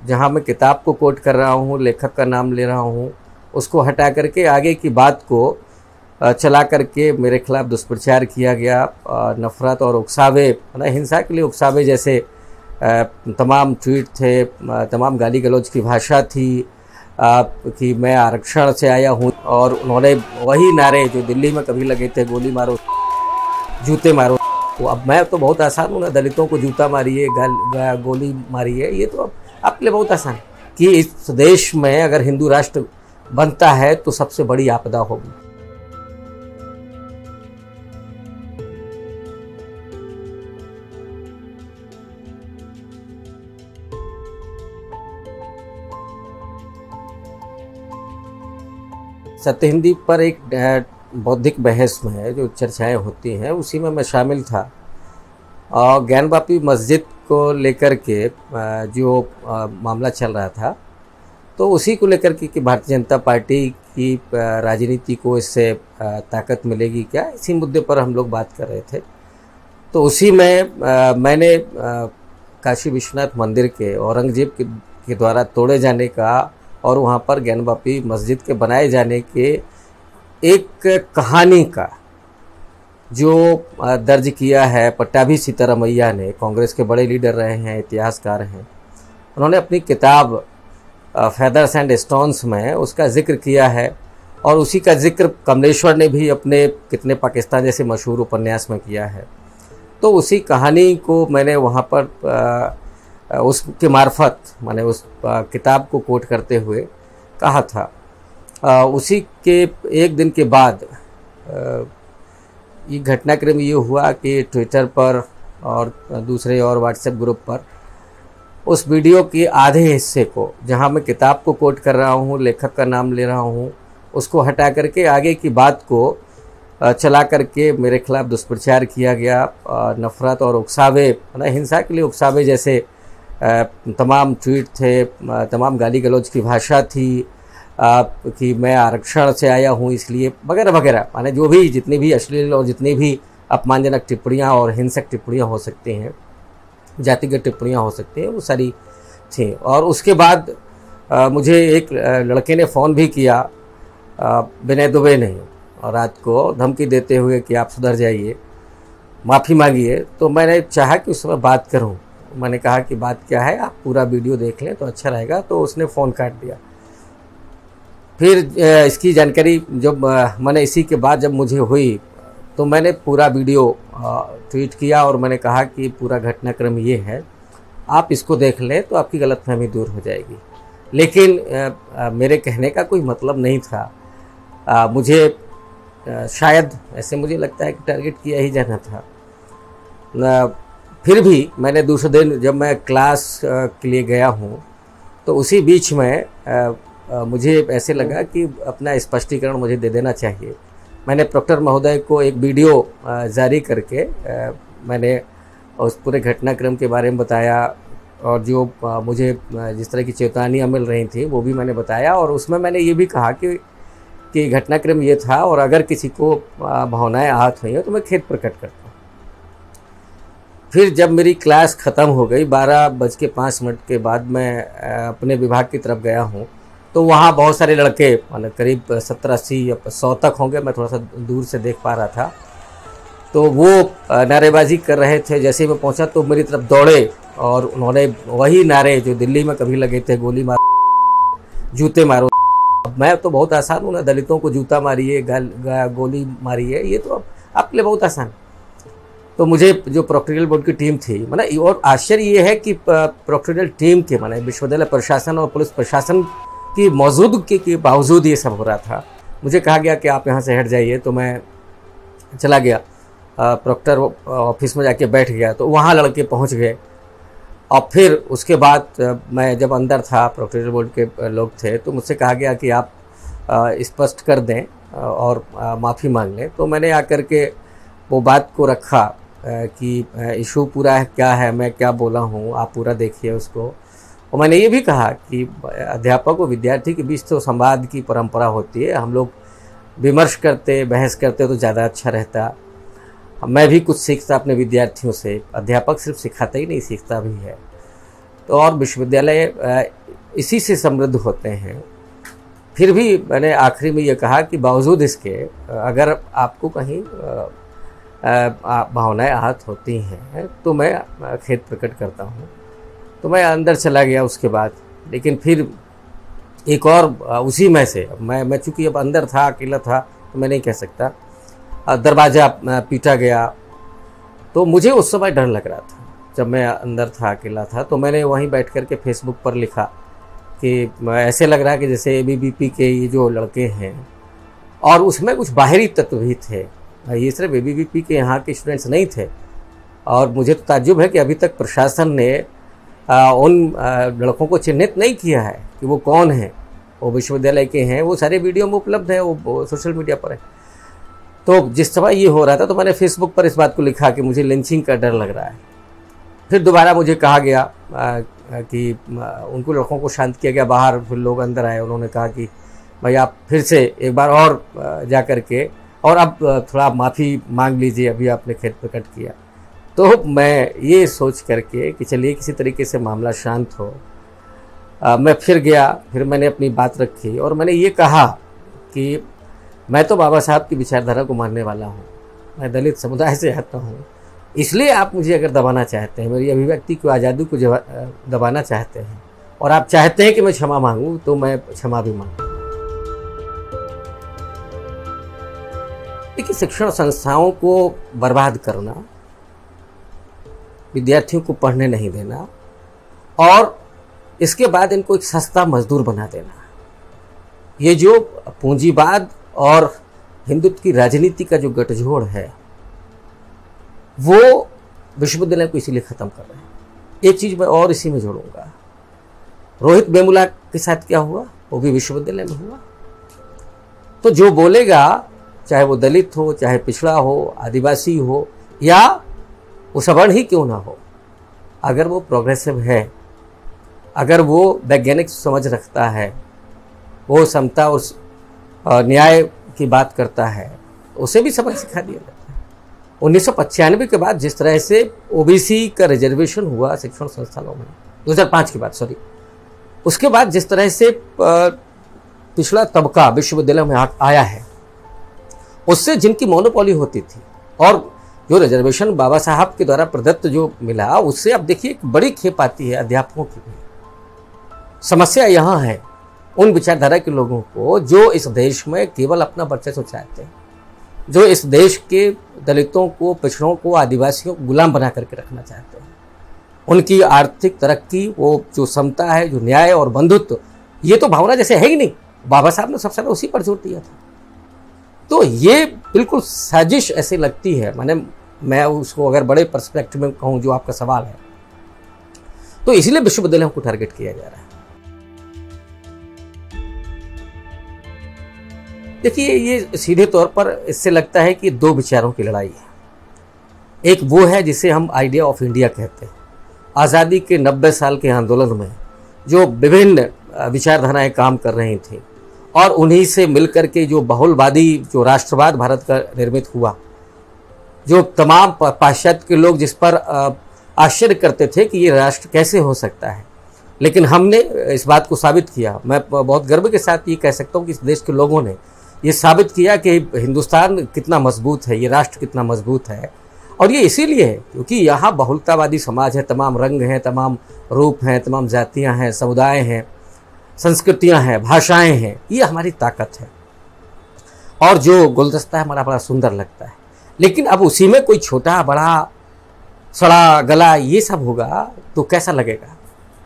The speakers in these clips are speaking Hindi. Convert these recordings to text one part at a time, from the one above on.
जहाँ मैं किताब को कोट कर रहा हूँ, लेखक का नाम ले रहा हूँ, उसको हटा करके आगे की बात को चला करके मेरे खिलाफ दुष्प्रचार किया गया। नफ़रत और उकसावे, मतलब हिंसा के लिए उकसावे जैसे तमाम ट्वीट थे, तमाम गाली गलौज की भाषा थी कि मैं आरक्षण से आया हूँ, और उन्होंने वही नारे जो दिल्ली में कभी लगे थे, गोली मारो जूते मारो। तो अब मैं तो बहुत आसान हूँ ना, दलितों को जूता मारिए, गोली मारिए, ये तो अब आपके लिए बहुत आसान कि इस देश में अगर हिंदू राष्ट्र बनता है तो सबसे बड़ी आपदा होगी। सत्य हिंदी पर एक बौद्धिक बहस में जो चर्चाएं होती हैं उसी में मैं शामिल था, और ज्ञानवापी मस्जिद को लेकर के जो मामला चल रहा था, तो उसी को लेकर के कि भारतीय जनता पार्टी की राजनीति को इससे ताकत मिलेगी क्या, इसी मुद्दे पर हम लोग बात कर रहे थे। तो उसी में मैंने काशी विश्वनाथ मंदिर के औरंगजेब के द्वारा तोड़े जाने का और वहाँ पर ज्ञानवापी मस्जिद के बनाए जाने के एक कहानी का जो दर्ज किया है पट्टाभी सीतारामैया ने, कांग्रेस के बड़े लीडर रहे हैं, इतिहासकार हैं। उन्होंने अपनी किताब फेदर्स एंड स्टोन्स में उसका जिक्र किया है, और उसी का जिक्र कमलेश्वर ने भी अपने कितने पाकिस्तान जैसे मशहूर उपन्यास में किया है। तो उसी कहानी को मैंने वहाँ पर उसके मार्फत मैंने उस किताब को कोट करते हुए कहा था। उसी के एक दिन के बाद ये घटनाक्रम ये हुआ कि ट्विटर पर और दूसरे और व्हाट्सएप ग्रुप पर उस वीडियो के आधे हिस्से को, जहां मैं किताब को कोट कर रहा हूं, लेखक का नाम ले रहा हूं, उसको हटा करके आगे की बात को चला करके मेरे खिलाफ दुष्प्रचार किया गया। नफ़रत और उकसावे, मतलब हिंसा के लिए उकसावे जैसे तमाम ट्वीट थे, तमाम गाली गलौज की भाषा थी कि मैं आरक्षण से आया हूँ इसलिए, वगैरह वगैरह, माने जो भी जितनी भी अश्लील और जितनी भी अपमानजनक टिप्पणियाँ और हिंसक टिप्पणियाँ हो सकती हैं, जातिगत टिप्पणियाँ हो सकती हैं, वो सारी थी। और उसके बाद मुझे एक लड़के ने फ़ोन भी किया, विनय दुबे ने, और रात को धमकी देते हुए कि आप सुधर जाइए, माफ़ी मांगिए। तो मैंने चाहा कि उस समय बात करूं। मैंने कहा कि बात क्या है, आप पूरा वीडियो देख लें तो अच्छा रहेगा। तो उसने फ़ोन काट दिया। फिर इसकी जानकारी जब मैंने इसी के बाद जब मुझे हुई तो मैंने पूरा वीडियो ट्वीट किया, और मैंने कहा कि पूरा घटनाक्रम ये है, आप इसको देख लें तो आपकी गलतफहमी दूर हो जाएगी। लेकिन मेरे कहने का कोई मतलब नहीं था। मुझे शायद ऐसे मुझे लगता है कि टारगेट किया ही जाना था। फिर भी मैंने दूसरे दिन जब मैं क्लास के लिए गया हूँ तो उसी बीच में मुझे ऐसे लगा कि अपना स्पष्टीकरण मुझे दे देना चाहिए। मैंने प्रोक्टर महोदय को एक वीडियो जारी करके मैंने उस पूरे घटनाक्रम के बारे में बताया, और जो मुझे जिस तरह की चेतावनियाँ मिल रही थी वो भी मैंने बताया। और उसमें मैंने ये भी कहा कि घटनाक्रम ये था, और अगर किसी को भावनाएं आहत हुई हैं तो मैं खेद प्रकट करता हूँ। फिर जब मेरी क्लास ख़त्म हो गई 12:05 के बाद मैं अपने विभाग की तरफ गया हूँ, तो वहाँ बहुत सारे लड़के, मतलब करीब 70-80 या 100 तक होंगे, मैं थोड़ा सा दूर से देख पा रहा था। तो वो नारेबाजी कर रहे थे। जैसे ही मैं पहुँचा तो मेरी तरफ दौड़े, और उन्होंने वही नारे जो दिल्ली में कभी लगे थे, गोली मारो जूते मारो। अब मैं तो बहुत आसान हूँ ना, दलितों को जूता मारिए, गोली मारिए, ये तो आपके लिए बहुत आसान। तो मुझे जो प्रोक्टोरियल बोर्ड की टीम थी, मतलब और आश्चर्य ये है कि प्रोक्टोरियल टीम के, माने विश्वविद्यालय प्रशासन और पुलिस प्रशासन की मौजूदगी के बावजूद ये सब हो रहा था। मुझे कहा गया कि आप यहाँ से हट जाइए, तो मैं चला गया प्रोक्टर ऑफिस में, जाके बैठ गया। तो वहाँ लड़के पहुँच गए, और फिर उसके बाद मैं जब अंदर था, प्रोक्टोरियल बोर्ड के लोग थे, तो मुझसे कहा गया कि आप स्पष्ट कर दें और माफ़ी मांग लें। तो मैंने आकर के वो बात को रखा कि इशू पूरा क्या है, मैं क्या बोला हूँ, आप पूरा देखिए उसको। और मैंने ये भी कहा कि अध्यापक और विद्यार्थी के बीच तो संवाद की परंपरा होती है, हम लोग विमर्श करते, बहस करते तो ज़्यादा अच्छा रहता। मैं भी कुछ सीखता अपने विद्यार्थियों से, अध्यापक सिर्फ सिखाता ही नहीं, सीखता भी है। तो और विश्वविद्यालय इसी से समृद्ध होते हैं। फिर भी मैंने आखिरी में ये कहा कि बावजूद इसके अगर आपको कहीं भावनाएं आहत होती हैं तो मैं खेद प्रकट करता हूँ। तो मैं अंदर चला गया उसके बाद, लेकिन फिर एक और उसी में से मैं चूँकि अब अंदर था, अकेला था, तो मैं नहीं कह सकता, दरवाज़ा पीटा गया। तो मुझे उस समय डर लग रहा था, जब मैं अंदर था, अकेला था। तो मैंने वहीं बैठ कर के फेसबुक पर लिखा कि ऐसे लग रहा है कि जैसे ABVP के ये जो लड़के हैं, और उसमें कुछ बाहरी तत्व भी थे, ये सिर्फ ABVP के यहाँ के स्टूडेंट्स नहीं थे। और मुझे तो ताज्जुब है कि अभी तक प्रशासन ने उन लड़कों को चिन्हित नहीं किया है कि वो कौन हैं। वो विश्वविद्यालय के हैं, वो सारे वीडियो में उपलब्ध हैं, वो सोशल मीडिया पर है। तो जिस समय ये हो रहा था तो मैंने फेसबुक पर इस बात को लिखा कि मुझे लिंचिंग का डर लग रहा है। फिर दोबारा मुझे कहा गया कि उनको लड़कों को शांत किया गया बाहर। फिर लोग अंदर आए, उन्होंने कहा कि भाई आप फिर से एक बार और जा कर के और अब थोड़ा माफ़ी मांग लीजिए, अभी आपने खेद प्रकट किया। तो मैं ये सोच करके कि चलिए किसी तरीके से मामला शांत हो, मैं फिर गया। फिर मैंने अपनी बात रखी और मैंने ये कहा कि मैं तो बाबा साहब की विचारधारा को मानने वाला हूँ, मैं दलित समुदाय से आता हूँ, इसलिए आप मुझे अगर दबाना चाहते हैं, मेरी अभिव्यक्ति को, आज़ादी को दबाना चाहते हैं, और आप चाहते हैं कि मैं क्षमा मांगूँ, तो मैं क्षमा भी मांगूँ। देखिए, शिक्षण संस्थाओं को बर्बाद करना, विद्यार्थियों को पढ़ने नहीं देना और इसके बाद इनको एक सस्ता मजदूर बना देना, ये जो पूंजीवाद और हिंदुत्व की राजनीति का जो गठजोड़ है, वो विश्वविद्यालय को इसीलिए ख़त्म कर रहे हैं। एक चीज़ मैं और इसी में जोड़ूंगा, रोहित वेमुला के साथ क्या हुआ, वो भी विश्वविद्यालय में हुआ। तो जो बोलेगा, चाहे वो दलित हो, चाहे पिछड़ा हो, आदिवासी हो, या वो सवर्ण ही क्यों ना हो, अगर वो प्रोग्रेसिव है, अगर वो वैज्ञानिक समझ रखता है, वो समता और न्याय की बात करता है, उसे भी सबक सिखा दिया जाता है। 1995 के बाद जिस तरह से OBC का रिजर्वेशन हुआ शिक्षण संस्थानों में, 2005 की बात, सॉरी, उसके बाद जिस तरह से पिछड़ा तबका विश्वविद्यालय में आया है, उससे जिनकी मोनोपोली होती थी और जो रिजर्वेशन बाबा साहब के द्वारा प्रदत्त जो मिला, उससे अब देखिए एक बड़ी खेप आती है अध्यापकों की भी। समस्या यहाँ है उन विचारधारा के लोगों को जो इस देश में केवल अपना वर्चस्व चाहते हैं, जो इस देश के दलितों को, पिछड़ों को, आदिवासियों को गुलाम बना करके रखना चाहते हैं। उनकी आर्थिक तरक्की, वो जो समता है, जो न्याय और बंधुत्व, ये तो भावना जैसे है ही नहीं। बाबा साहब ने सबसे पहले उसी पर जोर दिया था। तो ये बिल्कुल साजिश ऐसी लगती है, मैं उसको अगर बड़े पर्सपेक्टिव में कहूँ, जो आपका सवाल है, तो इसलिए विश्वविद्यालयों को टारगेट किया जा रहा है। देखिए, ये सीधे तौर पर इससे लगता है कि दो विचारों की लड़ाई है। एक वो है जिसे हम आइडिया ऑफ इंडिया कहते हैं। आज़ादी के 90 साल के आंदोलन में जो विभिन्न विचारधाराएं काम कर रही थी और उन्हीं से मिलकर के जो बहुलवादी, जो राष्ट्रवाद भारत का निर्मित हुआ, जो तमाम पाश्चात्य के लोग जिस पर आश्चर्य करते थे कि ये राष्ट्र कैसे हो सकता है, लेकिन हमने इस बात को साबित किया। मैं बहुत गर्व के साथ ये कह सकता हूँ कि इस देश के लोगों ने ये साबित किया कि हिंदुस्तान कितना मजबूत है, ये राष्ट्र कितना मजबूत है। और ये इसीलिए है क्योंकि यहाँ बहुलतावादी समाज है, तमाम रंग हैं, तमाम रूप हैं, तमाम जातियाँ हैं, समुदाय हैं, संस्कृतियाँ हैं, भाषाएँ हैं। ये हमारी ताकत है और जो गुलदस्ता है हमारा बड़ा सुंदर लगता है। लेकिन अब उसी में कोई छोटा बड़ा सड़ा गला ये सब होगा तो कैसा लगेगा?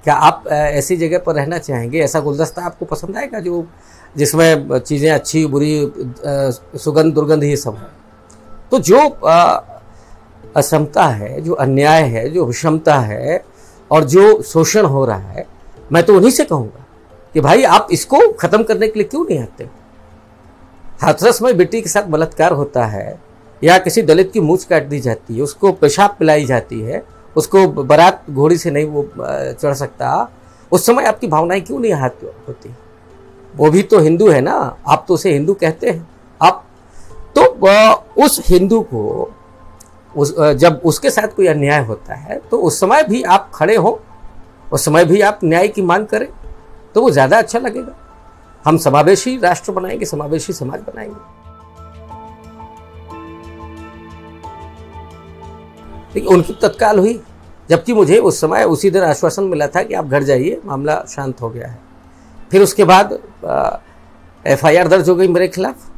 क्या आप ऐसी जगह पर रहना चाहेंगे? ऐसा गुलदस्ता आपको पसंद आएगा जो जिसमें चीज़ें अच्छी बुरी, सुगंध दुर्गंध ये सब है? तो जो असमता है, जो अन्याय है, जो विषमता है और जो शोषण हो रहा है, मैं तो उन्हीं से कहूँगा कि भाई आप इसको ख़त्म करने के लिए क्यों नहीं आते? हाथरस में बेटी के साथ बलात्कार होता है या किसी दलित की मूंछ काट दी जाती है, उसको पेशाब पिलाई जाती है, उसको बारात घोड़ी से नहीं वो चढ़ सकता, उस समय आपकी भावनाएं क्यों नहीं आहत होती? वो भी तो हिंदू है ना, आप तो उसे हिंदू कहते हैं। आप तो उस हिंदू को जब उसके साथ कोई अन्याय होता है तो उस समय भी आप खड़े हो उस समय भी आप न्याय की मांग करें तो वो ज़्यादा अच्छा लगेगा। हम समावेशी राष्ट्र बनाएंगे, समावेशी समाज बनाएंगे। लेकिन उनकी तत्काल हुई, जबकि मुझे उस समय उसी दिन आश्वासन मिला था कि आप घर जाइए, मामला शांत हो गया है। फिर उसके बाद FIR दर्ज हो गई मेरे खिलाफ।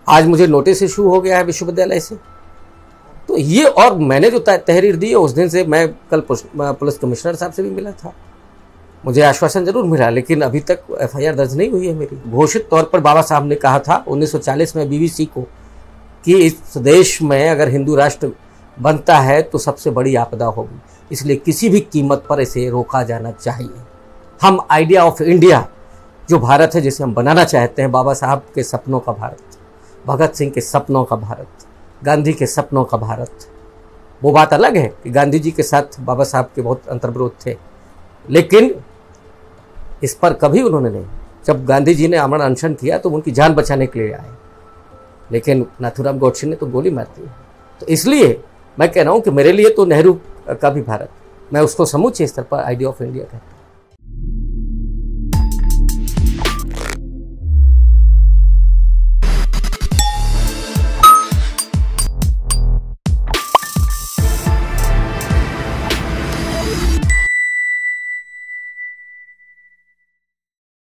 आज मुझे नोटिस इशू हो गया है विश्वविद्यालय से। तो ये, और मैंने जो तहरीर दी है उस दिन से मैं कल पुलिस कमिश्नर साहब से भी मिला था। मुझे आश्वासन जरूर मिला, लेकिन अभी तक FIR दर्ज नहीं हुई है मेरी। घोषित तौर पर बाबा साहब ने कहा था 1940 में BBC को कि इस देश में अगर हिंदू राष्ट्र बनता है तो सबसे बड़ी आपदा होगी, इसलिए किसी भी कीमत पर इसे रोका जाना चाहिए। हम आइडिया ऑफ इंडिया, जो भारत है जिसे हम बनाना चाहते हैं, बाबा साहब के सपनों का भारत, भगत सिंह के सपनों का भारत, गांधी के सपनों का भारत। वो बात अलग है कि गांधी जी के साथ बाबा साहब के बहुत अंतर्विरोध थे, लेकिन इस पर कभी उन्होंने नहीं। जब गांधी जी ने आमरण अनशन किया तो उनकी जान बचाने के लिए आए, लेकिन नाथूराम गोडसे ने तो गोली मार दी। तो इसलिए मैं कह रहा हूँ कि मेरे लिए तो नेहरू का भी भारत, मैं उसको समूचे स्तर पर आइडिया ऑफ इंडिया कहता हूँ।